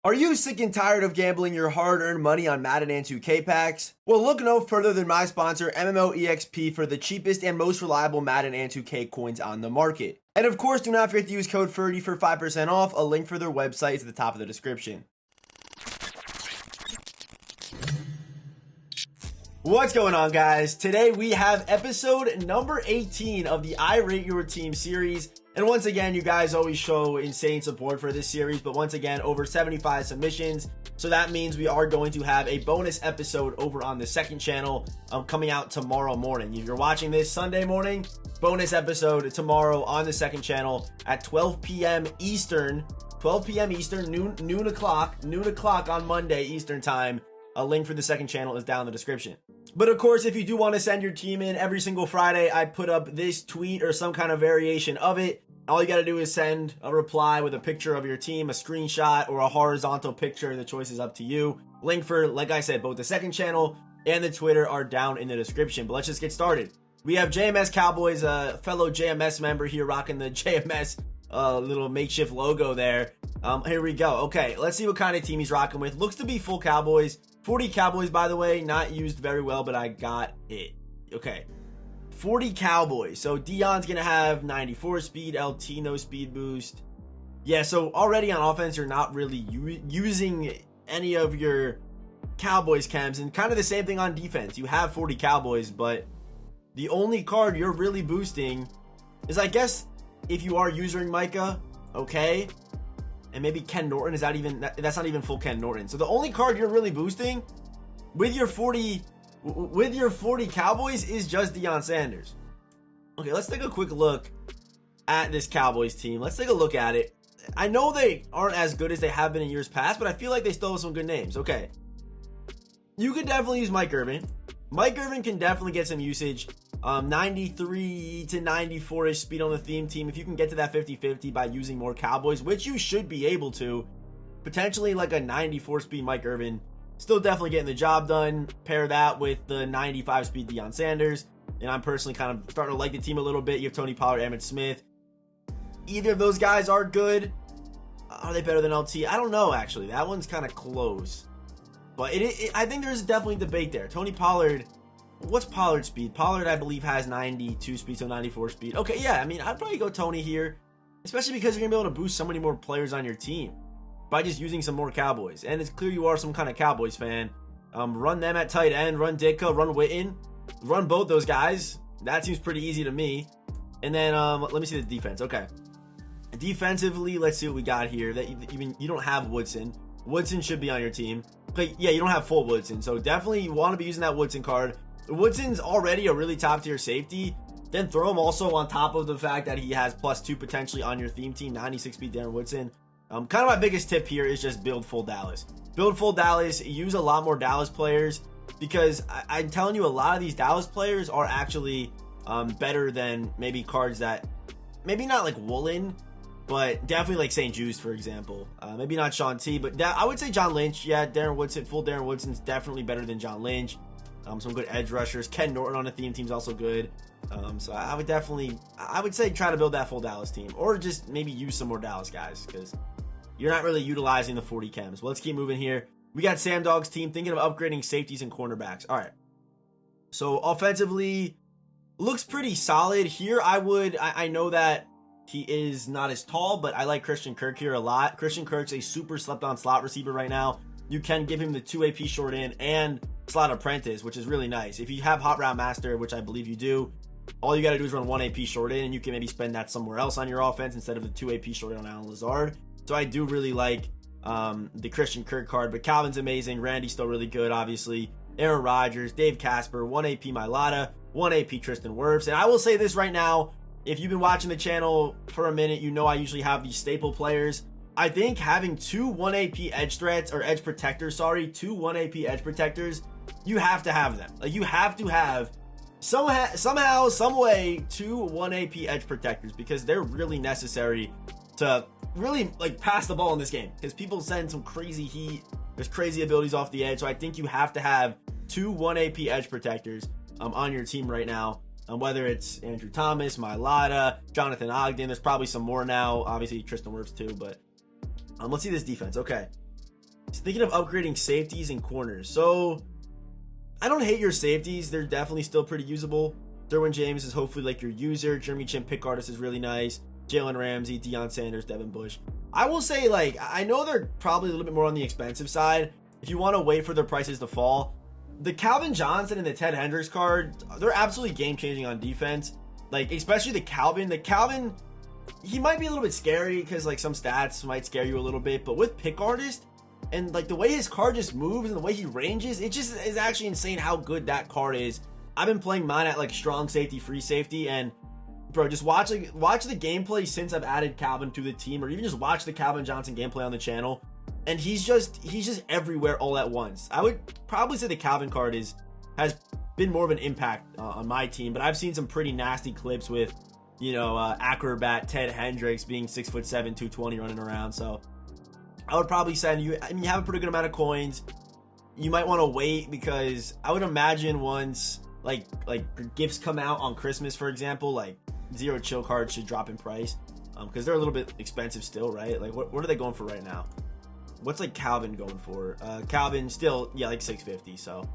Are you sick and tired of gambling your hard-earned money on Madden and 2K packs? Well, look no further than my sponsor, MMOEXP, for the cheapest and most reliable Madden and 2K coins on the market. And of course, do not forget to use code Ferdy for 5% off. A link for their website is at the top of the description. What's going on, guys? Today we have episode number 18 of the I Rate Your Team series. And once again, you guys always show insane support for this series, but once again, over 75 submissions. So that means we are going to have a bonus episode over on the second channel coming out tomorrow morning. If you're watching this Sunday morning, bonus episode tomorrow on the second channel at 12 p.m. Eastern, noon o'clock on Monday Eastern time. A link for the second channel is down in the description. But of course, if you do want to send your team in every single Friday, I put up this tweet or some kind of variation of it. All you got to do is send a reply with a picture of your team, a screenshot, or a horizontal picture. The choice is up to you. Link for, like I said, both the second channel and the Twitter are down in the description. But let's just get started. We have JMS Cowboys, a fellow JMS member here rocking the JMS little makeshift logo there. Here we go. Okay, let's see what kind of team he's rocking with. Looks to be full Cowboys. 40 Cowboys, by the way, not used very well, but I got it. Okay, 40 Cowboys. So Dion's going to have 94 speed, LT no speed boost. Yeah, so already on offense, you're not really using any of your Cowboys chems, and kind of the same thing on defense. You have 40 Cowboys, but the only card you're really boosting is, I guess, if you are using Micah, okay, and maybe Ken Norton. Is that even, that's not even full Ken Norton. So the only card you're really boosting with your 40 Cowboys is just Deion Sanders. Okay, let's take a quick look at this Cowboys team. Let's take a look at it. I know they aren't as good as they have been in years past, but I feel like they still have some good names. Okay, you could definitely use Mike Irvin. Mike Irvin can definitely get some usage. 93 to 94-ish speed on the theme team. If you can get to that 50-50 by using more Cowboys, which you should be able to, potentially like a 94 speed Mike Irvin, still definitely getting the job done. Pair that with the 95 speed Deion Sanders, and I'm personally kind of starting to like the team a little bit. You have Tony Pollard, Emmitt Smith. Either of those guys are good. Are they better than LT? I don't know, actually. That one's kind of close. But I think there's definitely debate there. Tony Pollard, what's Pollard's speed? Pollard, I believe, has 92 speed, so 94 speed. Okay, yeah, I mean, I'd probably go Tony here, especially because you're going to be able to boost so many more players on your team by just using some more Cowboys. And it's clear you are some kind of Cowboys fan. Run them at tight end, run Ditka, run Witten, run both those guys. That seems pretty easy to me. And then let me see the defense. Okay. Defensively, let's see what we got here. That you don't have Woodson. Woodson should be on your team. But yeah, you don't have full Woodson. So definitely you want to be using that Woodson card. Woodson's already a really top tier safety. Then throw him also on top of the fact that he has +2 potentially on your theme team, 96 speed Darren Woodson. Kind of my biggest tip here is just build full Dallas. Build full Dallas, use a lot more Dallas players, because I'm telling you, a lot of these Dallas players are actually better than maybe cards that, maybe not like Woolen, but definitely like St. Jude's, for example. Maybe not Sean T, but I would say John Lynch. Yeah, Darren Woodson, full Darren Woodson's definitely better than John Lynch. Some good edge rushers. Ken Norton on a theme team's also good. So I would say try to build that full Dallas team, or just maybe use some more Dallas guys, because you're not really utilizing the 40 chems. Well, let's keep moving here. We got Sam Dog's team thinking of upgrading safeties and cornerbacks. All right. So offensively, looks pretty solid here. I know that he is not as tall, but I like Christian Kirk here a lot. Christian Kirk's a super slept on slot receiver right now. You can give him the 2 AP short in and slot apprentice, which is really nice. If you have Hot Route Master, which I believe you do, all you got to do is run 1 AP short in, and you can maybe spend that somewhere else on your offense instead of the 2 AP short in on Alan Lazard. So I do really like the Christian Kirk card, but Calvin's amazing. Randy's still really good, obviously. Aaron Rodgers, Dave Casper, 1 AP Mailata, 1 AP Tristan Wirfs. And I will say this right now, if you've been watching the channel for a minute, you know I usually have these staple players. I think having 2 1 AP edge threats, or edge protectors, sorry, 2 1 AP edge protectors, you have to have them. Like, you have to have somehow, some way, 2 1 AP edge protectors, because they're really necessary to really like pass the ball in this game, because people send some crazy heat. There's crazy abilities off the edge, so I think you have to have 2 1 AP edge protectors on your team right now. Whether it's Andrew Thomas, Mailata, Jonathan Ogden, there's probably some more now. Obviously Tristan Wirfs too, but let's see this defense. Okay, He's thinking of upgrading safeties and corners. So I don't hate your safeties. They're definitely still pretty usable. Derwin James is hopefully like your user. Jeremy Chin, pick artist is really nice. Jalen Ramsey, Deion Sanders, Devin Bush. I will say, like, I know they're probably a little bit more on the expensive side. If you want to wait for their prices to fall, the Calvin Johnson and the Ted Hendricks card, they're absolutely game-changing on defense. Like, especially the Calvin. The Calvin, he might be a little bit scary because, like, some stats might scare you a little bit. But with pick artist and, like, the way his card just moves and the way he ranges, it just is actually insane how good that card is. I've been playing mine at, like, strong safety, free safety, and bro, just watch the gameplay since I've added Calvin to the team, or even just watch the Calvin Johnson gameplay on the channel, and he's just everywhere all at once. I would probably say the Calvin card has been more of an impact on my team, but I've seen some pretty nasty clips with, you know, Acrobat Ted Hendricks being 6'7", 220 running around. So I would probably send you. I mean, you have a pretty good amount of coins. You might want to wait because I would imagine once like gifts come out on Christmas, for example, like Zero Chill cards should drop in price because they're a little bit expensive still, right? Like what are they going for right now? What's like Calvin going for? Calvin still, yeah, like 650. So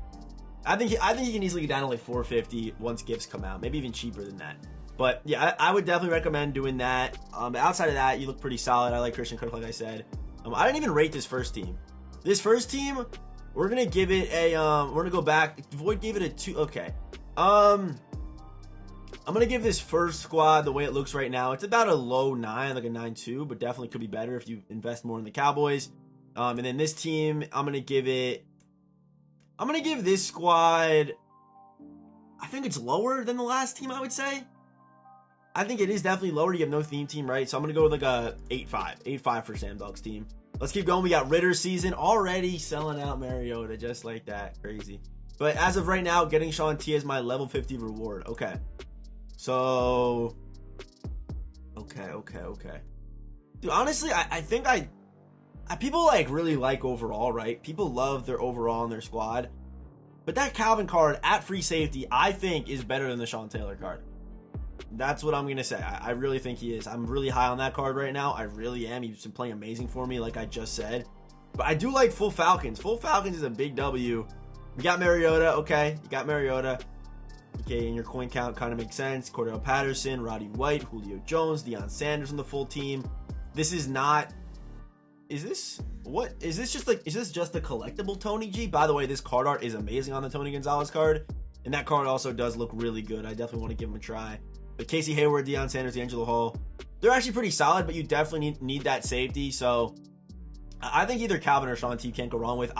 I think he can easily get down to like 450 once gifts come out, maybe even cheaper than that. But yeah, I would definitely recommend doing that. Outside of that, you look pretty solid. I like Christian Kirk, like I said. I didn't even rate this first team. This first team, we're gonna give it a we're gonna go back. Void gave it a 2. Okay. I'm going to give this first squad the way it looks right now. It's about a low 9, like a 9.2, but definitely could be better if you invest more in the Cowboys. And then this team, I'm going to give this squad, I think it's lower than the last team, I would say. I think it is definitely lower. You have no theme team, right? So I'm going to go with like a 8.5. 8.5 for Sam Duck's team. Let's keep going. We got Ritter season already selling out Mariota just like that. Crazy. But as of right now, getting Sean T as my level 50 reward. Okay. So, okay. Dude, honestly, I think people like really like overall, right? People love their overall in their squad. But that Calvin card at free safety, I think is better than the Sean Taylor card. That's what I'm going to say. I really think he is. I'm really high on that card right now. I really am. He's been playing amazing for me, like I just said. But I do like full Falcons. Full Falcons is a big W. We got Mariota. Okay, you got Mariota. Okay, and your coin count kind of makes sense. Cordell Patterson, Roddy White, Julio Jones, Deion Sanders on the full team. This is not... Is this just a collectible Tony G? By the way, this card art is amazing on the Tony Gonzalez card. And that card also does look really good. I definitely want to give him a try. But Casey Hayward, Deion Sanders, D'Angelo Hall, they're actually pretty solid, but you definitely need that safety. So I think either Calvin or Sean T can't go wrong with.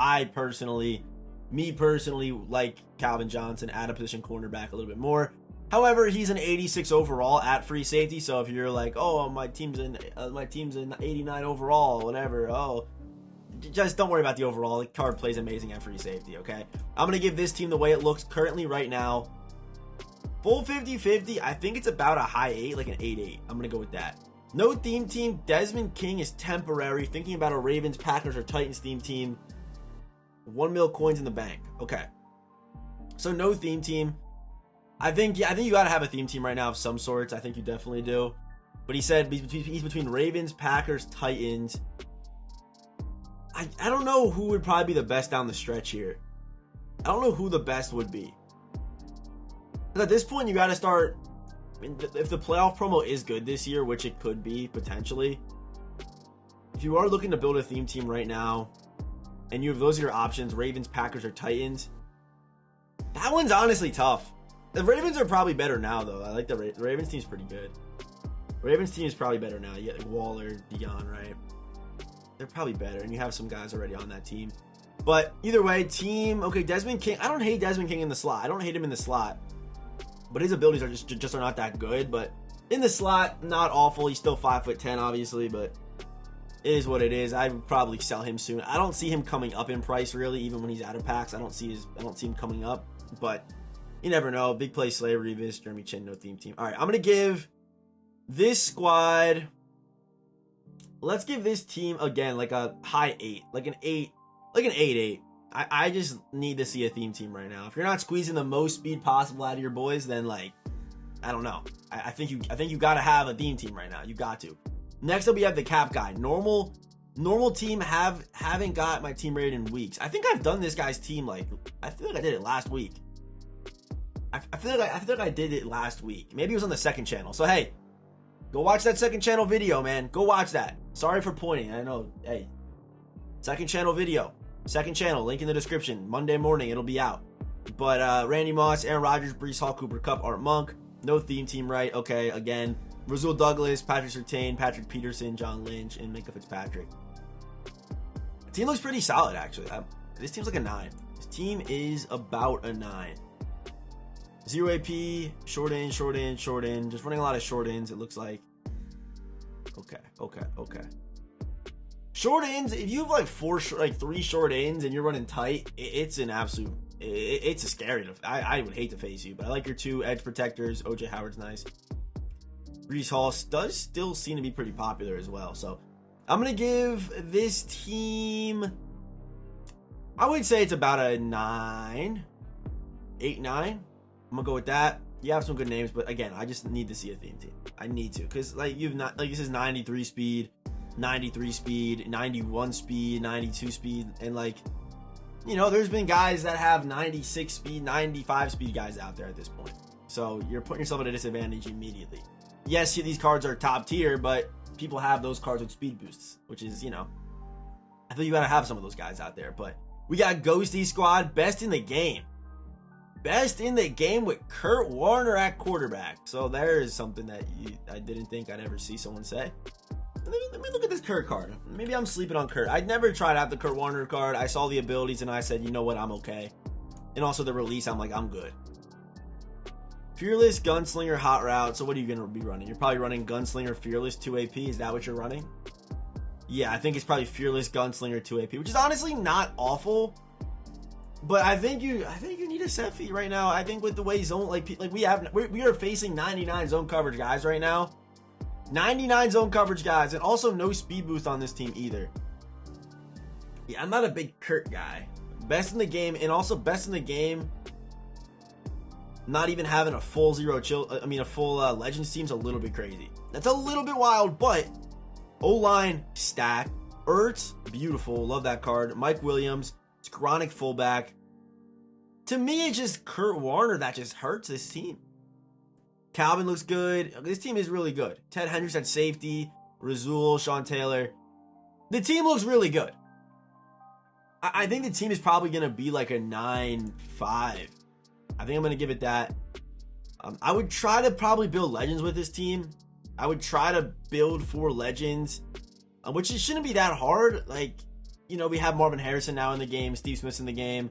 Me personally, like Calvin Johnson at a position cornerback a little bit more. However, he's an 86 overall at free safety. So if you're like, oh, my team's an 89 overall, whatever. Oh, just don't worry about the overall. The card plays amazing at free safety. Okay, I'm gonna give this team the way it looks currently right now. Full 50-50. I think it's about a high 8, like an 8-8. I'm gonna go with that. No theme team. Desmond King is temporary. Thinking about a Ravens, Packers, or Titans theme team. 1 mil coins in the bank. Okay. So no theme team. I think you gotta have a theme team right now of some sorts. I think you definitely do. But he said he's between Ravens, Packers, Titans. I don't know who would probably be the best down the stretch here. I don't know who the best would be. At this point, you gotta start. I mean, if the playoff promo is good this year, which it could be potentially, if you are looking to build a theme team right now, and you have those are your options, Ravens, Packers, or Titans, that one's honestly tough. The Ravens are probably better now, though. I like the Ravens team's pretty good. Ravens team is probably better now. You get like Waller, Dion, right? They're probably better, and you have some guys already on that team. But either way, team. Okay, Desmond King. I don't hate Desmond King in the slot. I don't hate him in the slot, but his abilities are just are not that good. But in the slot, not awful. He's still 5'10", obviously, but it is what it is. I would probably sell him soon. I don't see him coming up in price really, even when he's out of packs. I don't see him coming up, but you never know. Big play Slay, Revis, Jeremy Chin, no theme team. All right, I'm gonna give this squad. Let's give this team again like a high 8, like an 8-8. I just need to see a theme team right now. If you're not squeezing the most speed possible out of your boys, then like I don't know. I think you got to have a theme team right now. You got to. Next up, we have the cap guy. Normal Normal team haven't got my team rated in weeks. I think I've done this guy's team like I feel like I did it last week. I feel like I did it last week. Maybe it was on the second channel. So hey, go watch that second channel video, man. Go watch that. Sorry for pointing. I know. Hey, second channel video. Second channel. Link in the description. Monday morning it'll be out. But Randy Moss, Aaron Rodgers, Breece Hall, Cooper Kupp, Art Monk. No theme team right. Okay, again. Rasul Douglas, Patrick Surtain, Patrick Peterson, John Lynch, and Minka Fitzpatrick. The team looks pretty solid, actually. This team's like a 9. This team is about a 9. 0 AP, short in. Just running a lot of short ins, it looks like. Okay. Short ins, if you have like 3 short ins and you're running tight, it's an absolute, it's a scary, I would hate to face you, but I like your 2 edge protectors. OJ Howard's nice. Breece Hall does still seem to be pretty popular as well. So I'm going to give this team, I would say it's about a 9, 8, 9. I'm going to go with that. You have some good names, but again, I just need to see a theme team. I need to, because like this is 93 speed, 93 speed, 91 speed, 92 speed, and like, you know, there's been guys that have 96 speed, 95 speed guys out there at this point. So you're putting yourself at a disadvantage immediately. Yes, these cards are top tier, but people have those cards with speed boosts, which is, you know, I think you gotta have some of those guys out there. But we got Ghosty Squad, best in the game. Best in the game with Kurt Warner at quarterback. So there is something that I didn't think I'd ever see someone say. Let me look at this Kurt card. Maybe I'm sleeping on Kurt. I'd never tried out the Kurt Warner card. I saw the abilities and I said, you know what, I'm okay. And also the release, I'm like, I'm good. Fearless, Gunslinger, Hot Route. So what are you going to be running? You're probably running Gunslinger, Fearless, 2 AP. Is that what you're running? Yeah, I think it's probably Fearless, Gunslinger, 2 AP, which is honestly not awful. But I think you need a Sephi right now. I think with the way zone, we are facing 99 zone coverage guys right now. 99 zone coverage guys, and also no speed boost on this team either. Yeah, I'm not a big Kurt guy. Best in the game, and also best in the game. Not even having a full Legends team's a little bit crazy. That's a little bit wild, but O-line stack. Ertz, beautiful, love that card. Mike Williams, it's chronic fullback. To me, it's just Kurt Warner that just hurts this team. Calvin looks good. This team is really good. Ted Hendricks at safety. Rasul, Sean Taylor. The team looks really good. I think the team is probably going to be like a 9-5. I think I'm going to give it that. I would try to probably build legends with this team. I would try to build 4 legends, which it shouldn't be that hard. Like, you know, we have Marvin Harrison now in the game. Steve Smith's in the game.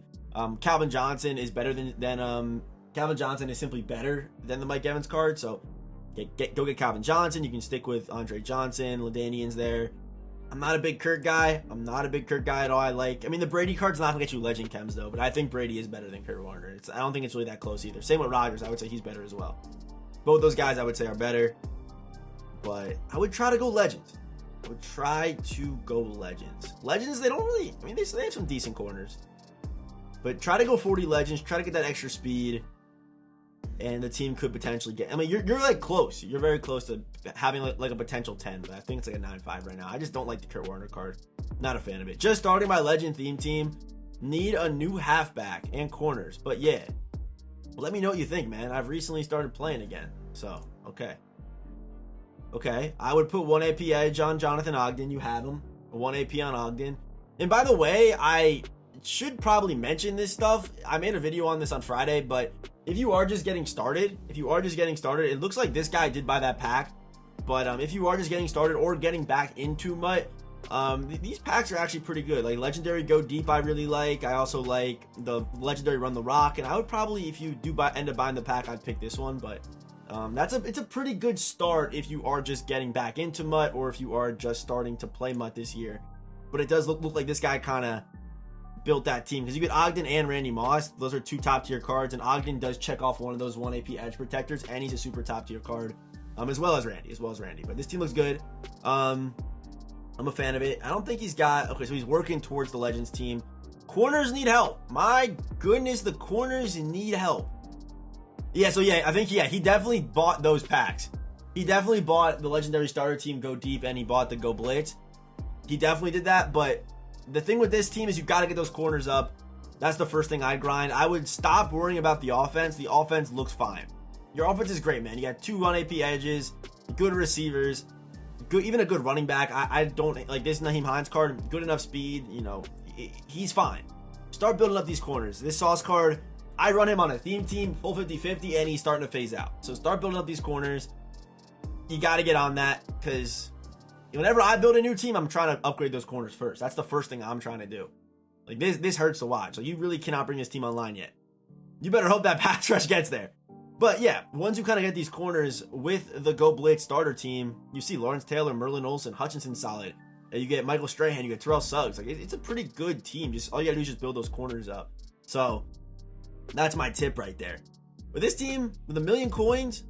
Calvin Johnson is better than Calvin Johnson is simply better than the Mike Evans card, so go get Calvin Johnson. You can stick with Andre Johnson. LaDainian's there. I'm not a big Kurt guy. I'm not a big Kurt guy at all. I mean, the Brady card's not going to get you legend chems, though, but I think Brady is better than Kurt Warner. I don't think it's really that close either. Same with Rodgers. I would say he's better as well. Both those guys, I would say, are better, but I would try to go legends. I would try to go legends. Legends, they don't really, I mean, they have some decent corners, but try to go 40 legends. Try to get that extra speed. And the team could potentially get, I mean, you're like close. You're very close to having like a potential 10, but I think it's like a 9-5 right now. I just don't like the Kurt Warner card. Not a fan of it. Just starting my legend theme team. Need a new halfback and corners. But yeah, let me know what you think, man. I've recently started playing again. So, okay. I would put 1 AP edge on Jonathan Ogden. You have him. 1 AP on Ogden. And by the way, I should probably mention this stuff. I made a video on this on Friday, but if you are just getting started, it looks like this guy did buy that pack. But if you are just getting started or getting back into Mutt, these packs are actually pretty good. Like Legendary Go Deep, I really like. I also like the Legendary Run the Rock, and I would probably, if you do end up buying the pack, I'd pick this one. But it's a pretty good start if you are just getting back into Mutt or if you are just starting to play Mutt this year. But it does look like this guy kind of built that team, because you get Ogden and Randy Moss. Those are 2 top tier cards, and Ogden does check off one of those 1 AP edge protectors, and he's a super top tier card, as well as Randy. But this team looks good. I'm a fan of it. I don't think he's got, okay, so he's working towards the Legends team. Corners need help. My goodness, the corners need help. Yeah, so yeah, I think he definitely bought those packs. He definitely bought the Legendary Starter Team Go Deep, and he bought the Go Blitz. He definitely did that, but the thing with this team is you got to get those corners up. That's the first thing I'd grind. I would stop worrying about the offense. The offense looks fine. Your offense is great, man. You got 2 run AP edges, good receivers, good, even a good running back. I don't like this Naheem Hines card. Good enough speed, you know, he's fine. Start building up these corners. This Sauce card, I run him on a theme team, full 50-50, and he's starting to phase out. So start building up these corners. You got to get on that, because whenever I build a new team, I'm trying to upgrade those corners first. That's the first thing I'm trying to do. Like, this hurts to watch. So you really cannot bring this team online yet. You better hope that pass rush gets there. But yeah, once you kind of get these corners with the Go Blitz starter team, you see Lawrence Taylor, Merlin Olsen, Hutchinson solid. And you get Michael Strahan, you get Terrell Suggs. Like, it's a pretty good team. Just all you gotta do is just build those corners up. So that's my tip right there. With this team, with 1 million coins,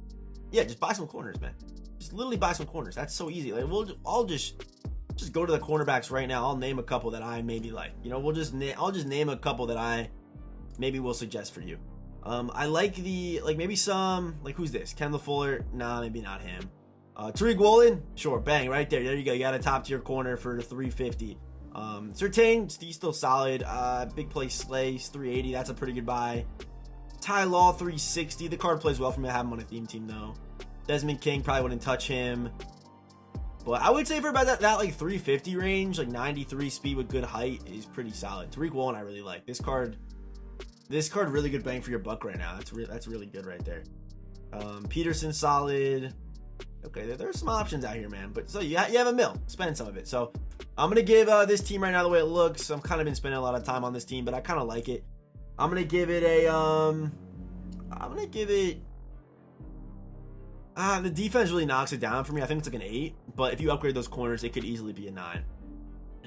yeah, just buy some corners, man. Just literally buy some corners. That's so easy. Like, I'll just go to the cornerbacks right now. I'll name a couple that I maybe like. You know, I'll just name a couple that I maybe will suggest for you. I like maybe some, like, who's this? Kendall Fuller? Nah, maybe not him. Tariq Woolen? Sure, bang, right there. There you go. You got a top tier corner for the 350. Surtain, he's still solid. Big play Slays, 380. That's a pretty good buy. Ty Law, 360. The card plays well for me. I have him on a theme team, though. Desmond King, probably wouldn't touch him. But I would say for about that like 350 range, like 93 speed with good height is pretty solid. Tariq Woolen I really like. This card really good bang for your buck right now. That's really good right there. Peterson solid. Okay, there's some options out here, man. But so you have a mil. Spend some of it. So I'm gonna give this team right now the way it looks. I've kind of been spending a lot of time on this team, but I kind of like it. I'm gonna give it the defense really knocks it down for me. I think it's like an 8, but if you upgrade those corners, it could easily be a 9.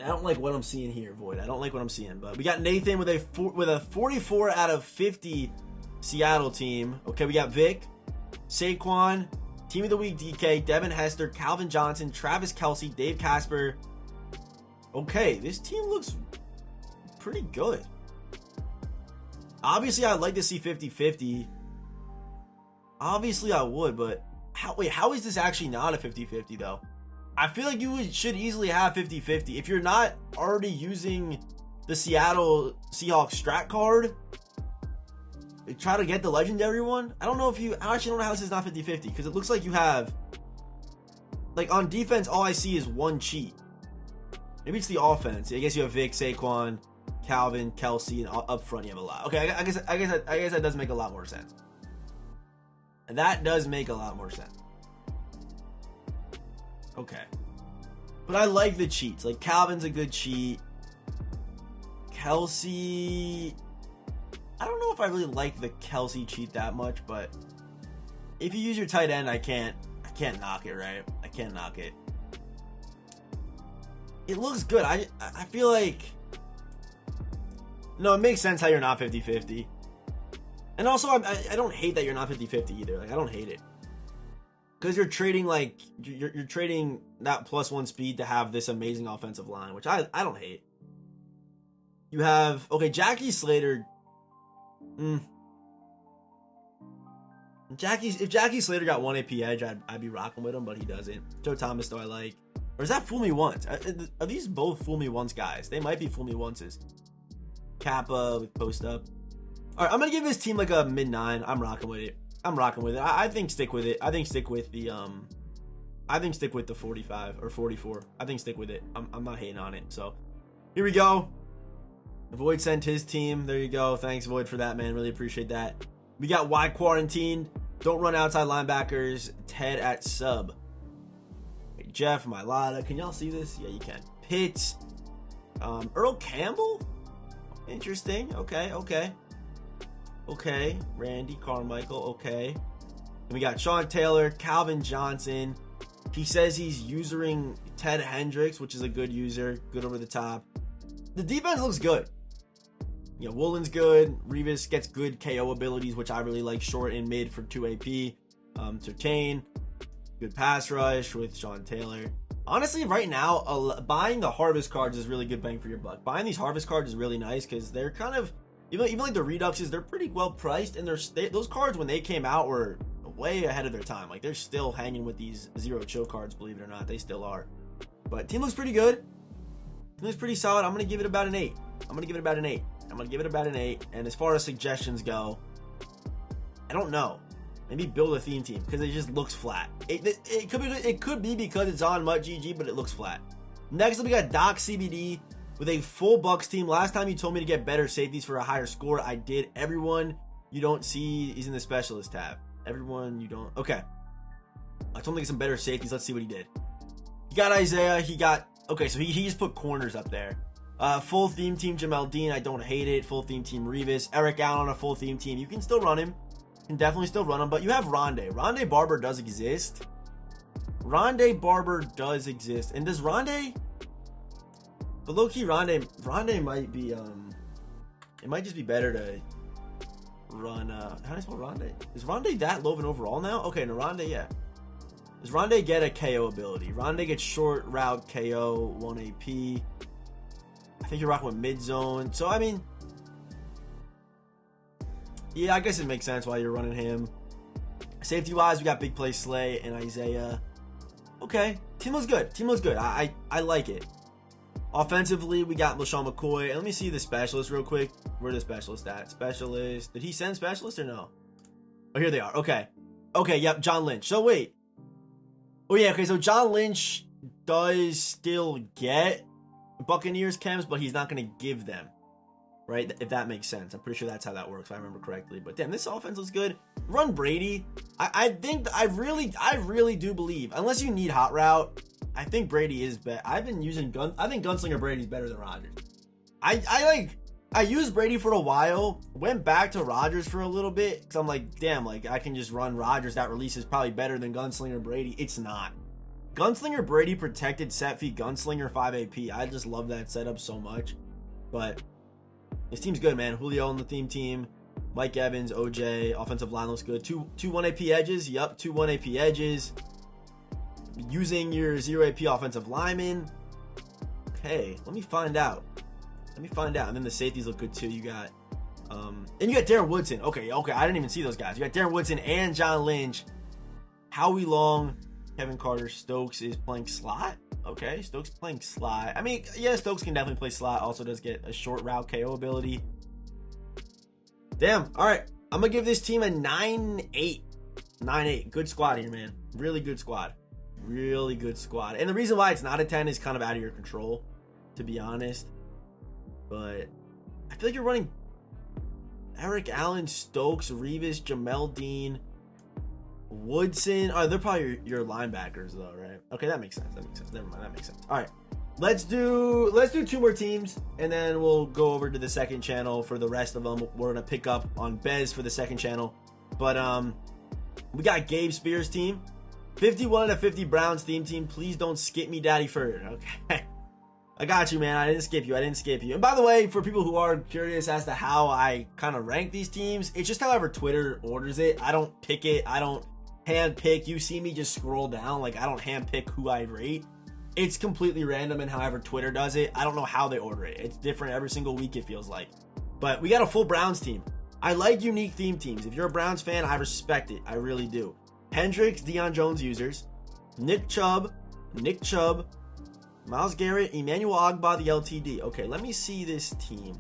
I don't like what I'm seeing here, Void. I don't like what I'm seeing, but we got Nathan with a 44 out of 50 Seattle team. Okay, we got Vic, Saquon, Team of the Week DK, Devin Hester, Calvin Johnson, Travis Kelce, Dave Casper. Okay, this team looks pretty good. Obviously, I'd like to see 50-50. Obviously, I would, but how is this actually not a 50-50 though? I feel like you should easily have 50-50. If you're not already using the Seattle Seahawks strat card, try to get the legendary one. I actually don't know how this is not 50-50, because it looks like you have, like, on defense, all I see is one cheat. Maybe it's the offense. I guess you have Vic, Saquon, Calvin, Kelce, and up front you have a lot. Okay, I guess that does make a lot more sense. That does make a lot more sense. Okay. But I like the cheats. Like, Calvin's a good cheat. Kelce, I don't know if I really like the Kelce cheat that much, but if you use your tight end, I can't knock it, right? I can't knock it. It looks good. I feel like, no, it makes sense how you're not 50-50. And also, I don't hate that you're not 50-50 either. Like, I don't hate it. Because you're trading, like, you're trading that +1 speed to have this amazing offensive line, which I don't hate. You have, okay, Jackie Slater. If Jackie Slater got 1 AP edge, I'd be rocking with him, but he doesn't. Joe Thomas, though, I like. Or is that Fool Me Once? Are these both Fool Me Once guys? They might be Fool Me Onces. Kappa with post up. All right, I'm gonna give this team like a mid-9. I'm rocking with it. I think stick with it. I think stick with the 45 or 44. I think stick with it. I'm not hating on it. So here we go. Void sent his team. There you go. Thanks, Void, for that, man. Really appreciate that. We got Y Quarantined. Don't run outside linebackers. Ted at sub. Hey, Jeff Mylata. Can y'all see this? Yeah, you can. Pitts. Earl Campbell? Interesting. Okay. Randy Carmichael. Okay. And we got Sean Taylor, Calvin Johnson. He says he's using Ted Hendricks, which is a good user. Good over the top. The defense looks good. You know, Woolen's good. Revis gets good KO abilities, which I really like. Short and mid for 2 AP. Surtain. Good pass rush with Sean Taylor. Honestly, right now, buying the harvest cards is really good bang for your buck. Buying these harvest cards is really nice because they're kind of, even like the reduxes, they're pretty well priced, and those cards when they came out were way ahead of their time. Like, they're still hanging with these zero chill cards, believe it or not. They still are. But team looks pretty good. It was pretty solid. I'm going to give it about an 8. I'm going to give it about an 8. And as far as suggestions go, I don't know. Maybe build a theme team because it just looks flat. It could be because it's on Mutt GG, but it looks flat. Next up, we got Doc CBD with a full Bucks team. Last time you told me to get better safeties for a higher score. I did. Everyone you don't see is in the specialist tab. Everyone you don't. Okay. I told him to get some better safeties. Let's see what he did. He got Isaiah. Okay, so he just put corners up there. Full theme team Jamel Dean. I don't hate it. Full theme team Revis. Eric Allen on a full theme team. You can still run him. Can definitely still run him, but you have Rondé. Rondé Barber does exist. And does Rondé? But low-key, Rondé might be, it might just be better to run, how do I spell Rondé? Is Rondé that low of an overall now? Okay, no, Rondé, yeah. Does Rondé get a KO ability? Rondé gets short route KO, 1 AP. I think you're rocking with mid-zone. So, I mean, yeah, I guess it makes sense why you're running him. Safety-wise, we got Big Play Slay and Isaiah. Okay, team looks good. I like it. Offensively, we got LaShawn McCoy. And let me see the specialist real quick. Where the specialist at? Specialist. Did he send specialist or no? Oh, here they are. Okay. Okay, yep, John Lynch. So, wait. Oh, yeah, okay, so John Lynch does still get Buccaneers chems, but he's not going to give them. Right? If that makes sense. I'm pretty sure that's how that works, if I remember correctly. But damn, this offense looks good. Run Brady. I really do believe, unless you need hot route, I think Brady is better. I think Gunslinger Brady's better than Rodgers. I used Brady for a while, went back to Rodgers for a little bit, because I'm like, damn, like I can just run Rodgers. That release is probably better than Gunslinger Brady. It's not. Gunslinger Brady protected set feet Gunslinger 5 AP. I just love that setup so much. But this team's good, man. Julio on the theme team. Mike Evans, OJ. Offensive line looks good. Two 1 AP edges. Yup, 2 1 AP edges. Using your 0 AP offensive lineman. Okay, let me find out. And then the safeties look good too. You got, and you got Darren Woodson. Okay, I didn't even see those guys. You got Darren Woodson and John Lynch. Howie Long, Kevin Carter. Stokes is playing slot. Okay, Stokes playing slot. I mean, yeah, Stokes can definitely play slot. Also does get a short route KO ability. Damn. All right, I'm gonna give this team a 9-8. 9-8. Good squad here, man. Really good squad. And the reason why it's not a 10 is kind of out of your control, to be honest. But I feel like you're running Eric Allen, Stokes, Revis, Jamel Dean, Woodson. Oh, they're probably your linebackers though, right? Okay, that makes sense. Never mind, that makes sense. All right, let's do 2 more teams, and then we'll go over to the second channel for the rest of them. We're gonna pick up on Bez for the second channel, but we got Gabe Spears' team, 51/50 Browns theme team. Please don't skip me, Daddy Ferdy. Okay. I got you, man. I didn't skip you. And by the way, for people who are curious as to how I kind of rank these teams, it's just however Twitter orders it. I don't pick it. I don't hand pick. You see me just scroll down. Like, I don't hand pick who I rate. It's completely random, and however Twitter does it, I don't know how they order it. It's different every single week, it feels like. But we got a full Browns team. I like unique theme teams. If you're a Browns fan, I respect it. I really do. Hendricks, Deion Jones users. Nick Chubb, Myles Garrett, Emmanuel Ogbah, the LTD. Okay, let me see this team.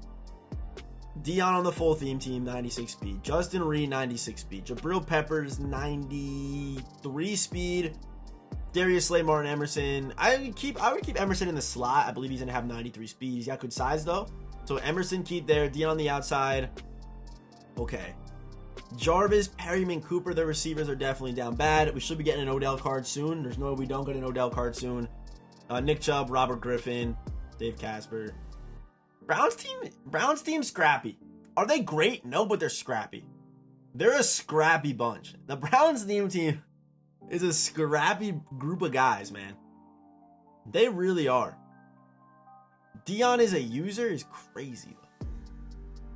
Deion on the full theme team, 96 speed. Justin Reed, 96 speed. Jabril Peppers, 93 speed. Darius Slay, Martin Emerson. I would keep Emerson in the slot. I believe he's going to have 93 speed. He's got good size, though. So Emerson, keep there. Deion on the outside. Okay. Jarvis, Perryman, Cooper, the receivers are definitely down bad. We should be getting an Odell card soon. There's no way we don't get an Odell card soon. Nick Chubb, Robert Griffin, Dave Casper. Browns team scrappy. Are they great? No, but they're scrappy. They're a scrappy bunch. The Browns team is a scrappy group of guys, man. They really are. Deion is a user is crazy, though.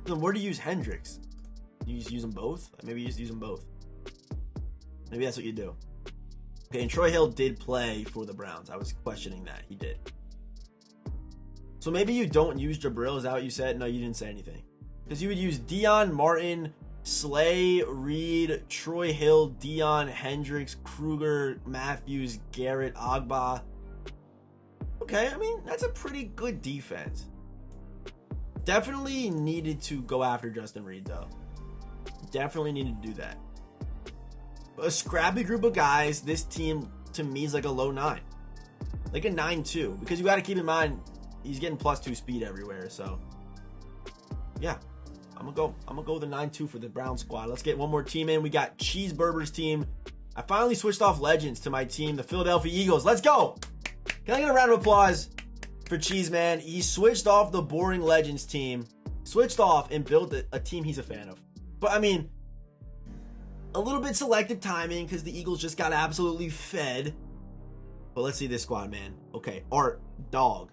Then where do you use Hendricks? You just use them both? Maybe you just use them both. Maybe that's what you do. Okay, and Troy Hill did play for the Browns. I was questioning that. He did. So maybe you don't use Jabril. Is that what you said? No, you didn't say anything. Because you would use Deion, Martin, Slay, Reed, Troy Hill, Deion, Hendricks, Kruger, Matthews, Garrett, Ogbah. Okay, I mean, that's a pretty good defense. Definitely needed to go after Justin Reed, though. Definitely needed to do that. A scrappy group of guys. This team, to me, is like a low 9. Like a 9-2. Because you got to keep in mind, he's getting +2 speed everywhere. So, yeah. I'm going to go with a 9-2 for the Brown squad. Let's get one more team in. We got Cheeseburger's team. I finally switched off legends to my team, the Philadelphia Eagles. Let's go. Can I get a round of applause for Cheese, man? He switched off the boring legends team, switched off and built a team he's a fan of. But, I mean, a little bit selective timing because the Eagles just got absolutely fed. But let's see this squad, man. Okay, Art, dog.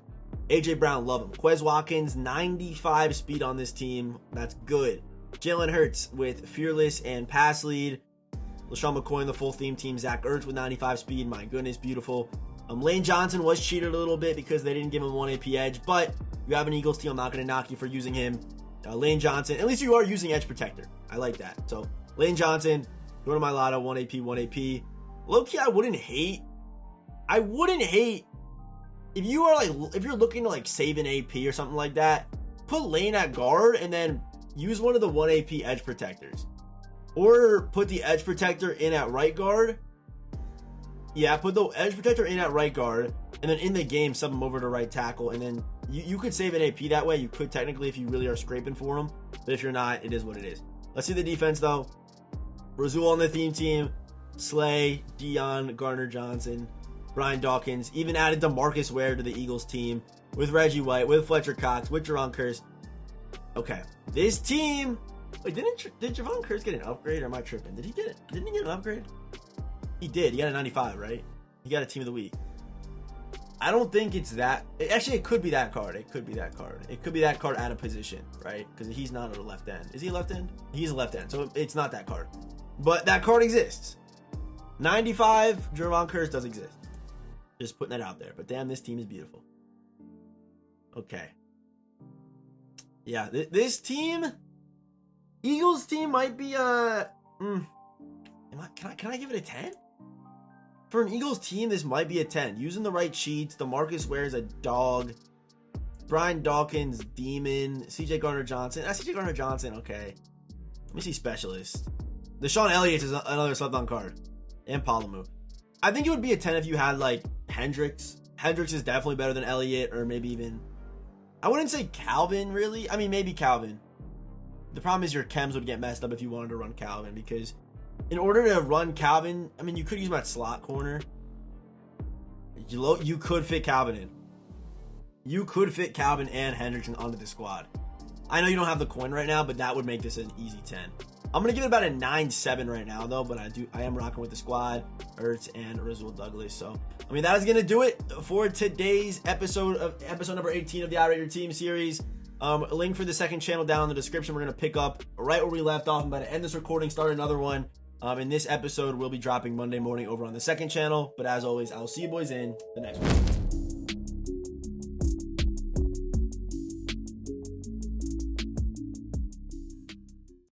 AJ Brown, love him. Quez Watkins, 95 speed on this team. That's good. Jalen Hurts with fearless and pass lead. LaShawn McCoy in the full theme team. Zach Ertz with 95 speed. My goodness, beautiful. Lane Johnson was cheated a little bit because they didn't give him 1 AP edge. But you have an Eagles team. I'm not going to knock you for using him. Lane Johnson, at least you are using edge protector. I like that. So Lane Johnson, go to my lotto, 1 AP, 1 AP. Low-key, I wouldn't hate if you're looking to like save an AP or something like that, put Lane at guard and then use one of the 1 AP edge protectors. Or put the edge protector in at right guard. Yeah, put the edge protector in at right guard and then in the game sub him over to right tackle, and then you could save an AP that way. You could technically if you really are scraping for him, but if you're not, it is what it is. Let's see the defense though. Razul on the theme team, Slay, Dion, Gardner Johnson, Brian Dawkins, even added DeMarcus Ware to the Eagles team with Reggie White, with Fletcher Cox, with Javon Curse. Okay, this team. Wait, did Javon Curse get an upgrade, or am I tripping? Didn't he get an upgrade? He did. He got a 95, right? He got a team of the week. I don't think it's that. Actually, it could be that card. It could be that card at a position, right? Because he's not a left end. Is he a left end? He's a left end, so it's not that card. But that card exists. 95, Javon Curse does exist. Just putting that out there. But damn, this team is beautiful. Okay. Yeah, this team, Eagles team might be can I give it a 10? For an Eagles team, this might be a 10. Using the right cheats, DeMarcus Ware is a dog. Brian Dawkins, demon. CJ Gardner-Johnson. CJ Gardner-Johnson, okay. Let me see specialist. Deshaun Elliott is another slept on card. And Palamu. I think it would be a 10 if you had like Hendricks. Hendricks is definitely better than Elliott, or maybe even, I wouldn't say Calvin really. I mean, maybe Calvin. The problem is your chems would get messed up if you wanted to run Calvin, because in order to run Calvin, I mean, you could use him at slot corner. You could fit Calvin in. You could fit Calvin and Hendrickson onto the squad. I know you don't have the coin right now, but that would make this an easy 10. I'm going to give it about a 9-7 right now, though, but I am rocking with the squad, Ertz and Rasul Douglas. So, I mean, that is going to do it for today's episode number 18 of the Outrate Your Team series. A link for the second channel down in the description. We're going to pick up right where we left off. I'm about to end this recording, start another one. And this episode will be dropping Monday morning over on the second channel. But as always, I'll see you boys in the next one.